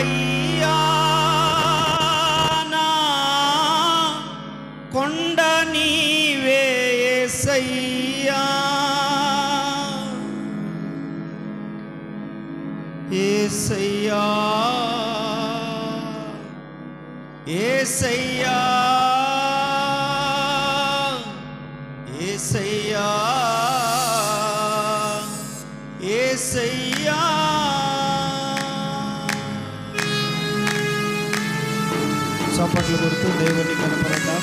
రాజువయ్యా నా కొండ నీవే యేసయ్యా యేసయ్యా యేసయ్యా యేసయ్యా యేసయ్యా చప్పట్లు కొడుతూ దేవుని కనపడతాం.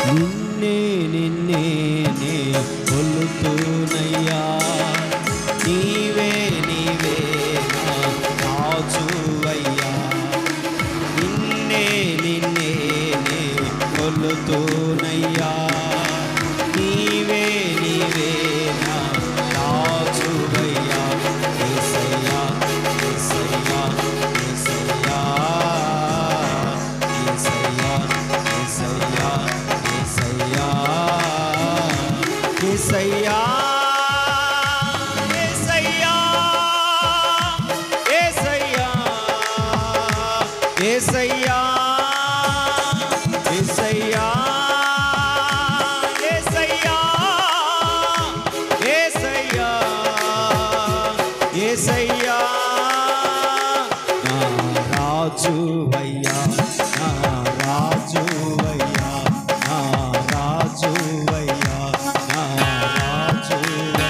నిన్నే నిన్నే నే కొలుతునయ్యా నీవే నీవే నా రాజువయ్యా నిన్నే నిన్నే నే కొలుతునయ్యా నీవే నీవే నా రాజువయ్యా యేసయ్యా యేసయ్యా యేసయ్యా యేసయ్యా యేసయ్యా యేసయ్యా యేసయ్యా యేసయ్యా యేసయ్యా యేసయ్యా యేసయ్యా యేసయ్యా యేసయ్యా నా రాజువయ్యా నా రాజువయ్యా నా రాజువయ్యా నా రాజువయ్యా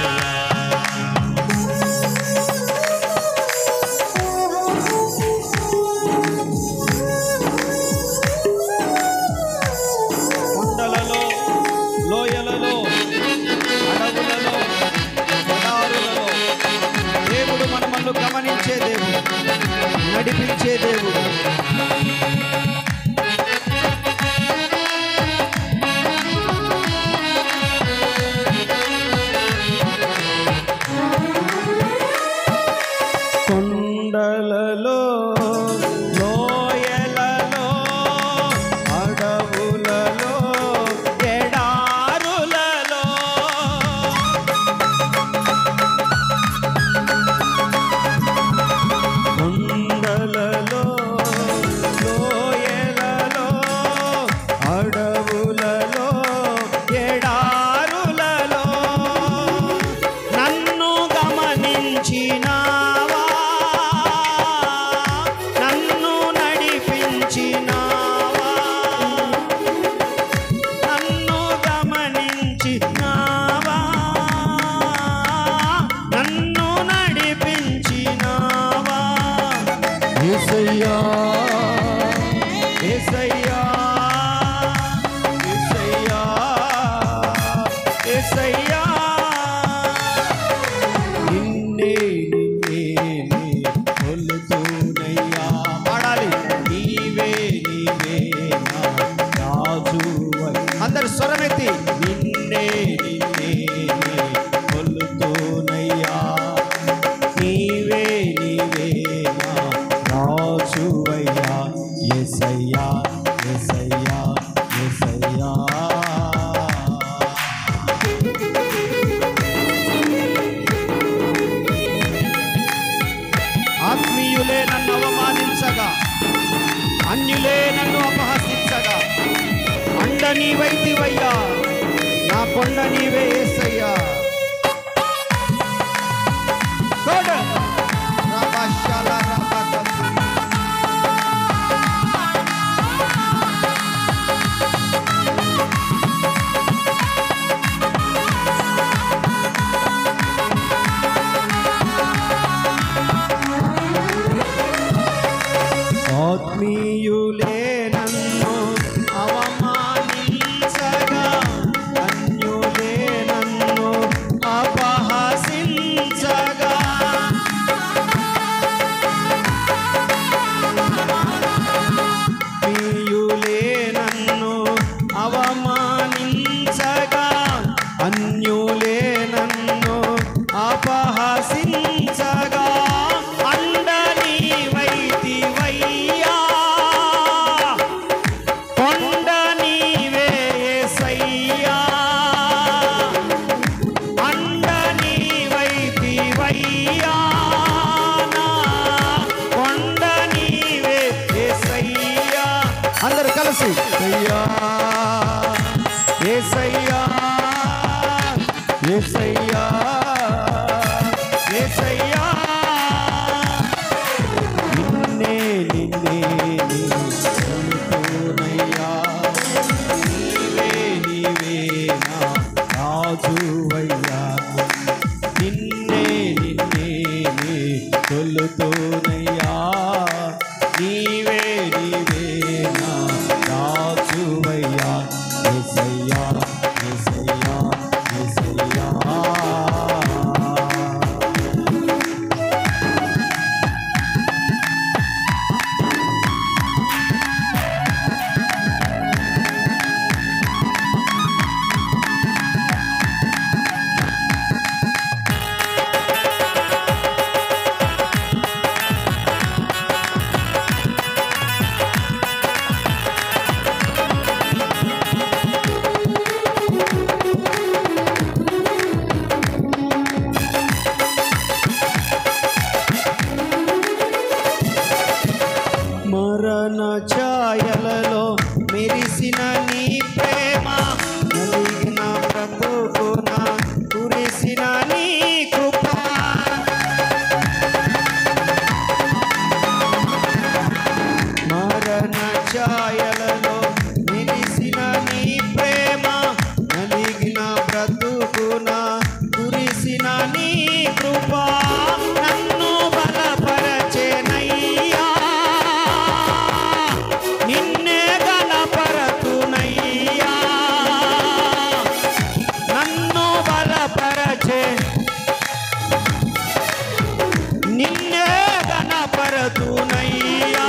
కొండలలో లోయలలో అడవులలో ఎడారులలో దేవుడు మనల్ని గమనించే దేవుడు నడిపించే దేవుడు కొండలలో లోయలలో అడవులలో ఎడారులలో కొండలలో లోయలలో అడవులలో ఎడారులలో నన్ను గమనించినావా నన్ను నడిపించినావా నన్ను గమనించినావా నన్ను నడిపించినావా యేసయ్యా యేసయ్యా యేసయ్యా యేసయ్యా నిన్నే నిన్నే నే కొలుతునయ్యా పాడాలి నీవే నీవే నా రాజువయ్యా అందరు స్వరమెత్తి నిన్నే నిన్నే నే కొలుతునయ్యా నీవే నీవే నా రాజువయ్యా యేసయ్యా యేసయ్యా యేసయ్యా ఆత్మీయులే నన్ను అవమానించగా అన్యులే నన్ను అపహసించగా అండ నీవైతివయ్యా నా కొండ నీవే యేసయ్యా ఆత్మీయులే నన్ను అవమానించగా అన్యులే నన్ను యేసయ్యా నా కొండ నీవే యేసయ్యా. అందరూ కలిసి యేసయ్యా యేసయ్యా యేసయ్యా యేసయ్యా నిన్నే నిన్నే నిన్నునయ్యా నీవే నీవే నా రాజువయ్యా నిన్నే నిన్నే కొలుతునయ్యా నీవే నీవే నా రాజువయ్యా యేసయ్యా యేసయ్యా యేసయ్యా. మరణ ఛాయలలో మెరిసిన నీ ప్రేమ నలిగిన బ్రతుకున కురిసిన నీ కృప మరణ ఛాయలలో మెరిసిన నీ ప్రేమ నలిగిన బ్రతుకున కురిసిన నీ కృప నన్ను బలపరచెనయ్యా నిన్నే గణపరతునయ్యా నన్ను బలపరచే నిన్నే గణపరతునయ్యా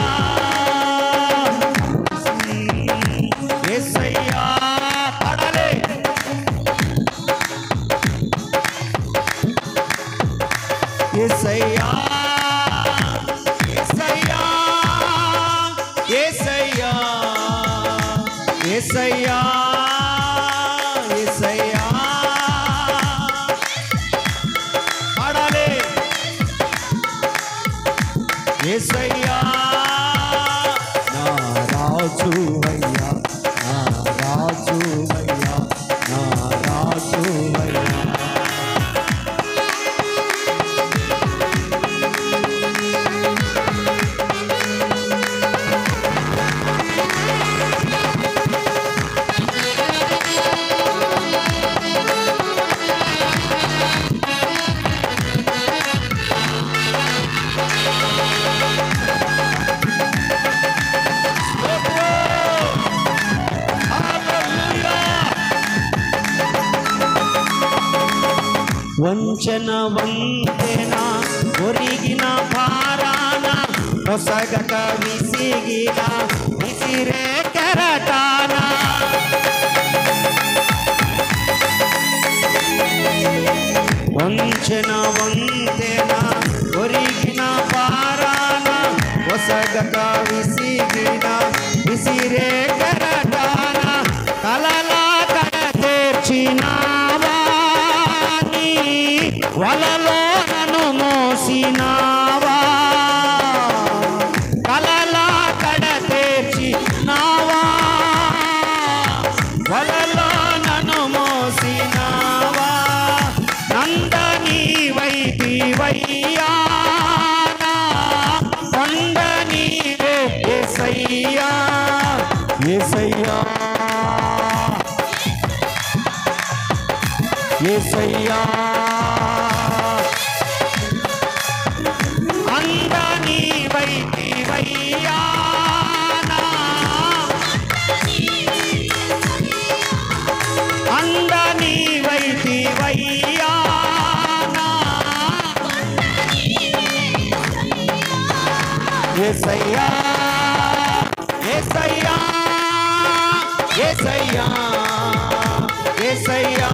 యేసయ్యా పడలే యేసయ్యా యేసయ్యా యేసయ్యా యేసయ్యా యేసయ్యా పాడాలి యేసయ్యా నా రాజువయ్యా నా రాజువయ్యా నా రాజువయ్యా. వంచన వంతెన ఒరిగిన భారాన పొసగక విసిగిన విసిరే కెరటాన వంచన వంతెన ఒరిగిన భారాన పొసగక విసిగిన విసిరే కెరటాన కలలా కడ తీర్చినావా వలలో నన్ను మోసినావా కలలా కడ తీర్చినావా వలలో నన్ను మోసినావా నందని వైదివయ్యా కొండ నీవే యేసయ్యా యేసయ్యా యేసయ్యా అందని వైదివయ్యా అందని వైదివయ్యా యేసయ్యా యేసయ్యా యేసయ్యా యేసయ్యా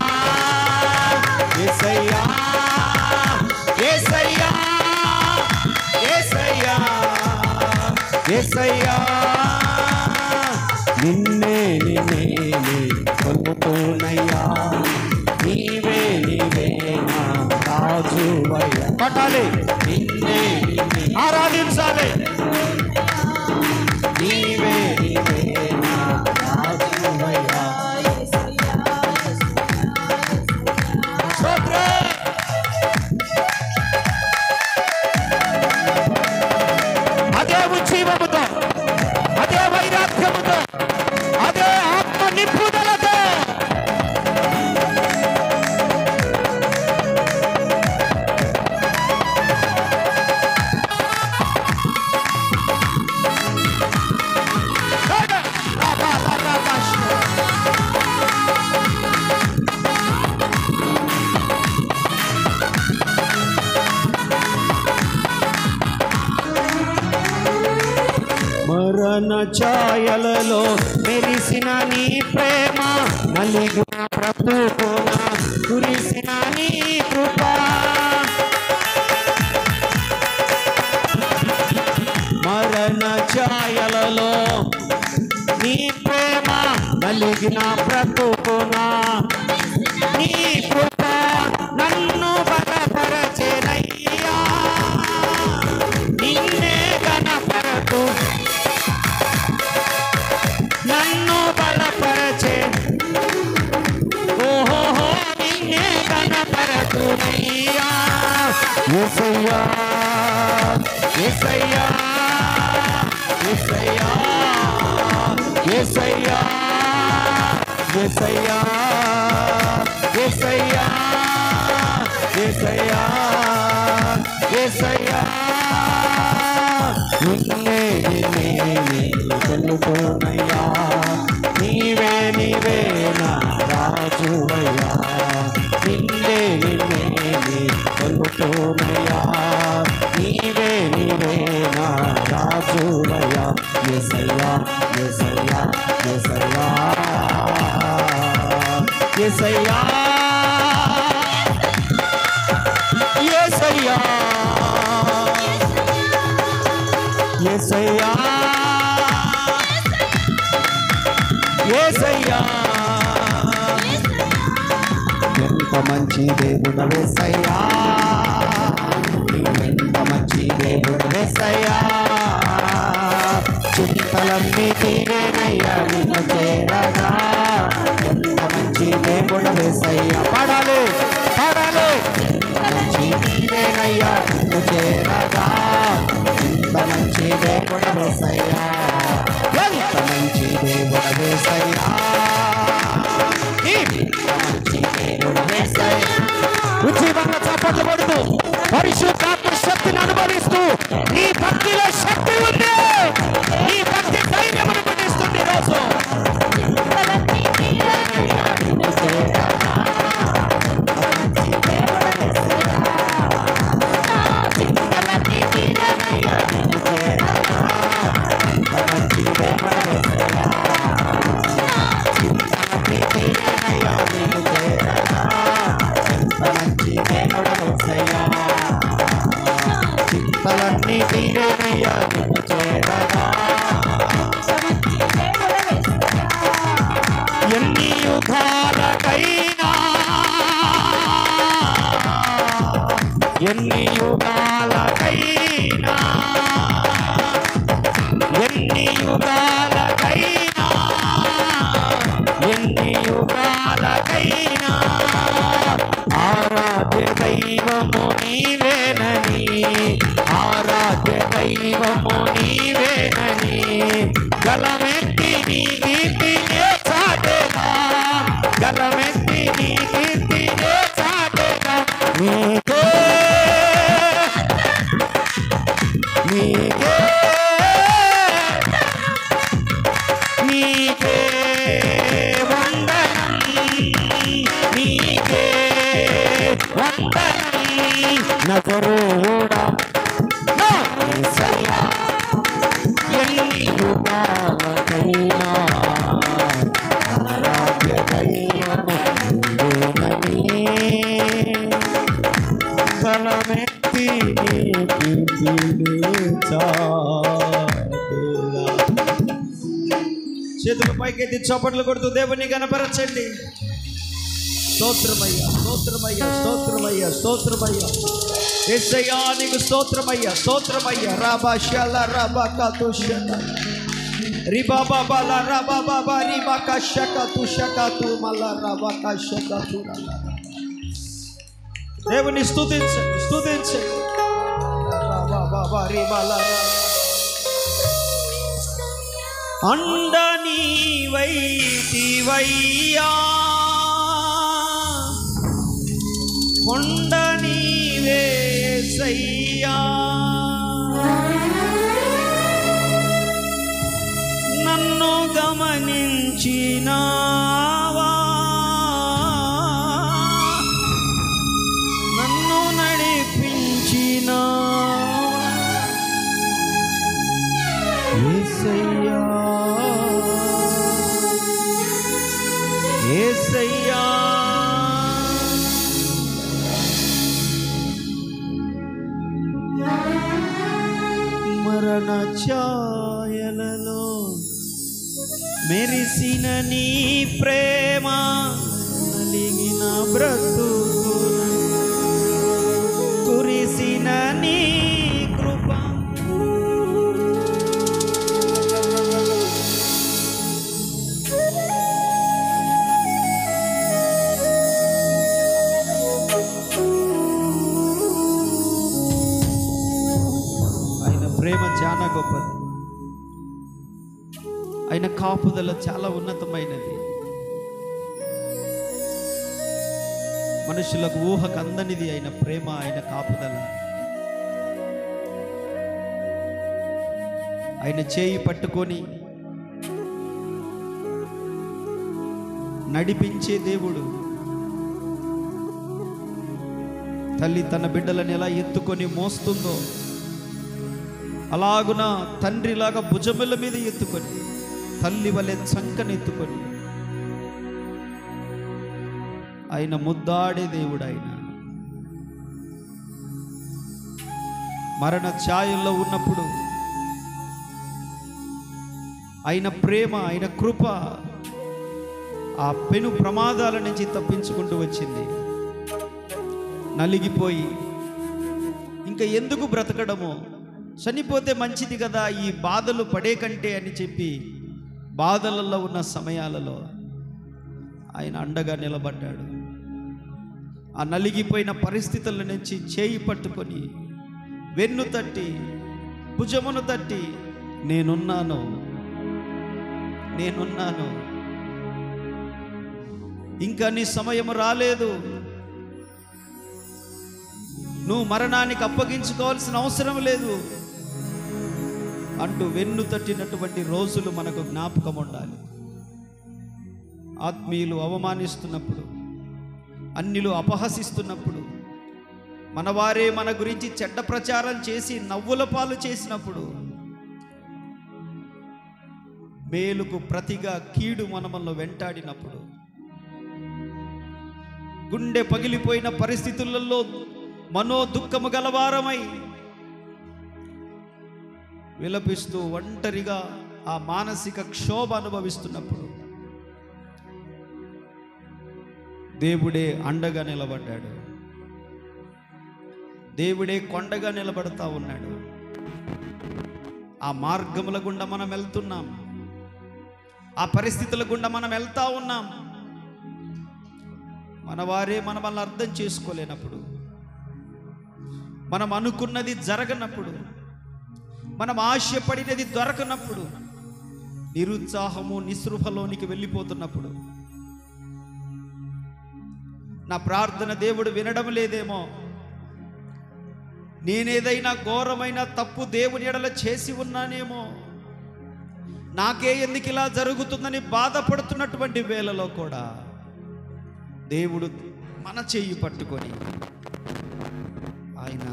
యేసయ్యా యేసయ్యా యేసయ్యా యేసయ్యా నిన్నే నిన్నే కొలుతునయ్యా నీవే నీవే నా రాజువయ్యా కొట్టాలి, నిన్నే ఆరాధించాలి. నీవే నీవే నా రాజువయ్యా. అదే ఉజ్జీవముతో, అదే వైరాగ్యముతో, అదే ఆత్మ నింపుదలతో మరణ ఛాయలలో మెరిసిన నీ ప్రేమ, నలిగిన ప్రభువున కురిసిన నీ కృప. మరణ ఛాయలలో నీ ప్రేమ, నలిగిన ప్రభువున నీ కృప నన్ను బలపరచెనయ్యా. నిన్నే కనపరచు, నన్ను బలపరచే, ఓహో నిన్నే కనపరచునయ్యా. యేసయ్యా యేసయ్యా యేసయ్యా యేసయ్యా యేసయ్యా యేసయ్యా యేసయ్యా యేసయ్యా నిన్నే నిన్నే కొలుకోనయ్యా. నీవే నీవే నా రాజువయ్యా. నిన్నే నిన్నే కొలుకోనయ్యా. నీవే నీవే నా రాజువయ్యా. యేసయ్యా యేసయ్యా యేసయ్యా యేసయ్యా యేసయ్యా యేసయ్యా యేసయ్యా. ఎంత మంచి దేవుడు యేసయ్యా, ఎంత మంచి దేవుడు యేసయ్యా. చింతలన్నీ తీరేనయ్యా నిన్ను చేరగా. ఎంత మంచి దేవుడు యేసయ్యా. పాడాలి పాడాలి. ఎంత మంచి తీరేనయ్యా నిన్ను చేరగా. ఎంత మంచి దేవుడు యేసయ్యా, ఎంత మంచి దేవుడు యేసయ్యా, ఎంత మంచి దేవుడు యేసయ్యా. ఉజ్జీవంగా చప్పట్లు కొడుతూ పరిశుద్ధాత్మ శక్తిని అనుభవిస్తూ నీ భక్తిలో శక్తి ఉంది. నీ భక్తి ధైర్యమును పుట్టిస్తుంది. రోజు చింతలన్నీ తీరేనయ్యా నిన్ను చేరగా. ఎన్ని యుగాలకైనా, ఎన్ని యుగాలకైనా, ఎన్ని యుగాలకైనా, ఎన్ని యుగాలకైనా ఆరాధ్య దైవము నీవేనని, ఆరాధ్య దైవము నీవేనని గలమెత్తి నీ కీర్తినే చాటెదా, గలమెత్తి నీ కీర్తినే చాటెదా. నీకే నీకే నీకే వందనం, నీకే వందనం నజరేయుడా నా యేసయ్యా. ఎన్ని యుగాలకైనా ఆరాధ్య దైవము నీవేనని గలమెత్తి నీ కీర్తినే చాటెదా. చేతులు పైకెత్తి చప్పట్లు కొడుతూ దేవుని కనపరచండి. స్తోత్రమయ్యా, స్తోత్రమయ్యా, స్తోత్రమయ్యా, స్తోత్రమయ్యా. యేసయ్యా నీకు స్తోత్రమయ్యా, స్తోత్రమయ్యా. రాబా షల రాబా కాతు షల రిబా బాబా లా రాబా బాబా రిబా కషకతు షకతు మల్ల రాబా కషకతు. దేవుని స్తుతించండి, స్తుతించండి. రాబా బాబా రిబా లా అండ నీవైతివయ్యా, కొండ నీవేసయ్యా, నన్ను గమనించినావా, నన్ను నడిపించినావా యేసయ్యా, యేసయ్యా. మరణ ఛాయలలో మెరిసిన నీ ప్రేమ, నలిగిన బ్రతుకున కురిసిన నీ కృప, ఆయన ప్రేమ చాలా గొప్పది, ఆయన కాపుదల చాలా ఉన్నతమైనది. మనుషులకు ఊహకు అందనిది ఆయన ప్రేమ, ఆయన కాపుదల. ఆయన చేయి పట్టుకొని నడిపించే దేవుడు. తల్లి తన బిడ్డలను ఎలా ఎత్తుకొని మోస్తుందో అలాగున తండ్రిలాగా భుజముల మీద ఎత్తుకొని, తల్లి వలె చంకనెత్తుకొని ఆయన ముద్దాడే దేవుడు. ఆయన మరణ ఛాయల్లో ఉన్నప్పుడు ఆయన ప్రేమ, ఆయన కృప ఆ పెను ప్రమాదాల నుంచి తప్పించుకుంటూ వచ్చింది. నలిగిపోయి ఇంకా ఎందుకు బ్రతకడమో, చనిపోతే మంచిది కదా ఈ బాధలు పడే కంటే అని చెప్పి బాధలలో ఉన్న సమయాలలో ఆయన అండగా నిలబడ్డాడు. ఆ నలిగిపోయిన పరిస్థితుల నుంచి చేయి పట్టుకొని వెన్ను తట్టి భుజమును తట్టి, నేనున్నాను, నేనున్నాను, ఇంకా నీ సమయం రాలేదు, నువ్వు మరణానికి అప్పగించుకోవాల్సిన అవసరం లేదు అంటూ వెన్ను తట్టినటువంటి రోజులు మనకు జ్ఞాపకం ఉండాలి. ఆత్మీయులు అవమానిస్తున్నప్పుడు, అన్యులు అపహసిస్తున్నప్పుడు, మనవారే మన గురించి చెడ్డ ప్రచారం చేసి నవ్వుల పాలు చేసినప్పుడు, మేలుకు ప్రతిగా కీడు మనలో వెంటాడినప్పుడు, గుండె పగిలిపోయిన పరిస్థితులలో మనో దుఃఖము గలవారమై విలపిస్తూ ఒంటరిగా ఆ మానసిక క్షోభ అనుభవిస్తున్నప్పుడు దేవుడే అండగా నిలబడ్డాడు. దేవుడే కొండగా నిలబడతా ఉన్నాడు. ఆ మార్గముల గుండా మనం వెళ్తున్నాం, ఆ పరిస్థితుల గుండా మనం వెళ్తా ఉన్నాం. మన వారే మనల్ని అర్థం చేసుకోలేనప్పుడు, మనం అనుకున్నది జరగనప్పుడు, మనం ఆశపడినది దొరకనప్పుడు, నిరుత్సాహము నిస్పృహలోనికి వెళ్ళిపోతున్నప్పుడు, నా ప్రార్థన దేవుడు వినడం లేదేమో, నేనేదైనా ఘోరమైన తప్పు దేవుని ఎడల చేసి ఉన్నానేమో, నాకే ఎందుకు ఇలా జరుగుతుందని బాధపడుతున్నటువంటి వేళలో కూడా దేవుడు మన చెయ్యి పట్టుకొని ఆయన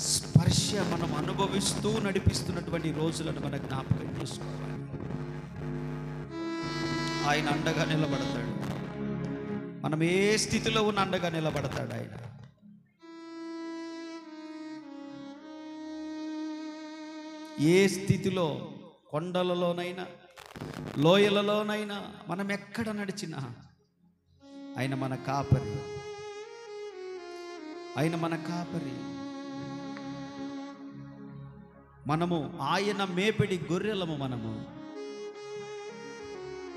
స్పర్శ మనం అనుభవిస్తూ నడిపిస్తున్నటువంటి రోజులను మనం జ్ఞాపకం చేసుకోవాలి. ఆయన అండగా నిలబడతాడు. మనం ఏ స్థితిలో ఉన్న అండగా నిలబడతాడు ఆయన. ఏ స్థితిలో, కొండలలోనైనా లోయలలోనైనా మనం ఎక్కడ నడిచినా ఆయన మన కాపరి, ఆయన మన కాపరి. మనము ఆయన మేపిడి గొర్రెలము. మనము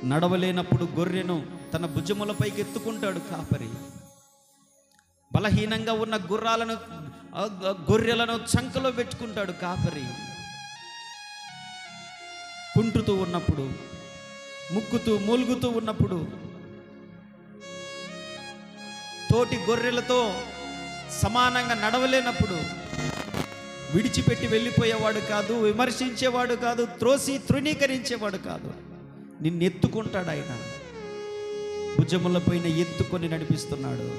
నడవలేనప్పుడు గొర్రెను తన భుజములపైకి ఎత్తుకుంటాడు కాపరి. బలహీనంగా ఉన్న గొర్రెలను చంకలో పెట్టుకుంటాడు కాపరి. కుంటుతూ ఉన్నప్పుడు, ముక్కుతూ మూలుగుతూ ఉన్నప్పుడు, తోటి గొర్రెలతో సమానంగా నడవలేనప్పుడు విడిచిపెట్టి వెళ్ళిపోయేవాడు కాదు, విమర్శించేవాడు కాదు, తృణీకరించేవాడు కాదు. నిన్ను ఎత్తుకుంటాడు ఆయన. భుజములపైన ఎత్తుకొని నడిపిస్తున్నాడు.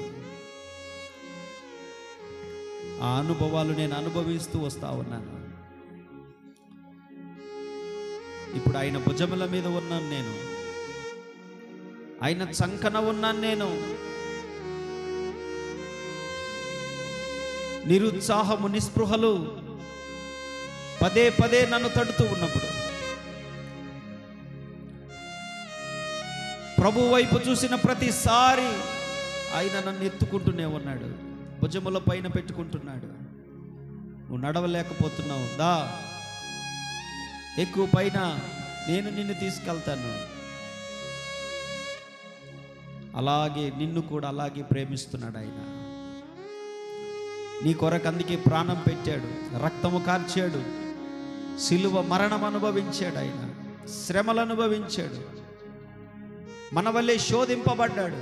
ఆ అనుభవాలు నేను అనుభవిస్తూ వస్తా ఉన్నాను. ఇప్పుడు ఆయన భుజముల మీద ఉన్నాను నేను, ఆయన చంకన ఉన్నాను నేను. నిరుత్సాహము, నిస్పృహలు పదే పదే నన్ను తడుతూ ఉన్నప్పుడు ప్రభు వైపు చూసిన ప్రతిసారి ఆయన నన్ను ఎత్తుకుంటూనే ఉన్నాడు, భుజముల పైన పెట్టుకుంటున్నాడు. నువ్వు నడవలేకపోతున్నావు, దా ఎక్కువ పైన నేను నిన్ను తీసుకెళ్తాను. అలాగే నిన్ను కూడా అలాగే ప్రేమిస్తున్నాడు ఆయన. నీ కొరకు అందుకే ప్రాణం పెట్టాడు, రక్తము కార్చాడు, సిలువ మరణం అనుభవించాడు, ఆయన శ్రమలు అనుభవించాడు, మన వల్లే శోధింపబడ్డాడు.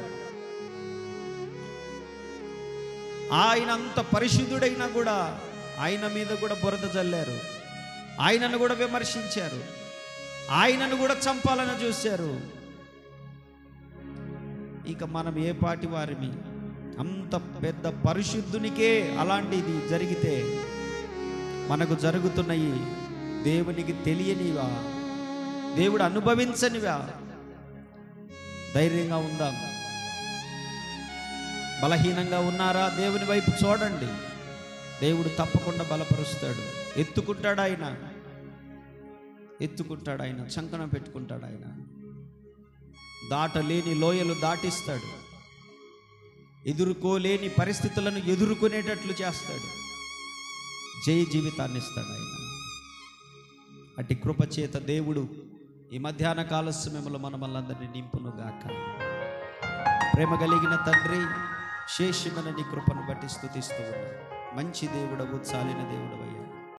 ఆయన అంత పరిశుద్ధుడైనా కూడా ఆయన మీద కూడా బురద జల్లారు, ఆయనను కూడా విమర్శించారు, ఆయనను కూడా చంపాలని చూశారు. ఇక మనం ఏ పాటి వారిమి? అంత పెద్ద పరిశుద్ధునికే అలాంటిది జరిగితే మనకు జరుగుతున్నాయి దేవునికి తెలియనివా, దేవుడు అనుభవించనివా? ధైర్యంగా ఉందాం. బలహీనంగా ఉన్నారా? దేవుని వైపు చూడండి, దేవుడు తప్పకుండా బలపరుస్తాడు. ఎత్తుకుంటాడు ఆయన, ఎత్తుకుంటాడు ఆయన, చంకన పెట్టుకుంటాడు ఆయన. దాటలేని లోయలు దాటిస్తాడు, ఎదుర్కోలేని పరిస్థితులను ఎదుర్కొనేటట్లు చేస్తాడు, జయ జీవితాన్ని ఇస్తాడు ఆయన. అట్టి కృపచేత దేవుడు ఈ మధ్యాహ్న కాల సమయంలో మనల్ని నింపునుగాక. ప్రేమ కలిగిన తండ్రి, శేషమైన నీ కృపను బట్టి స్తుతిస్తూ ఉన్నాను. మంచి దేవుడవు, చాలిన దేవుడవు.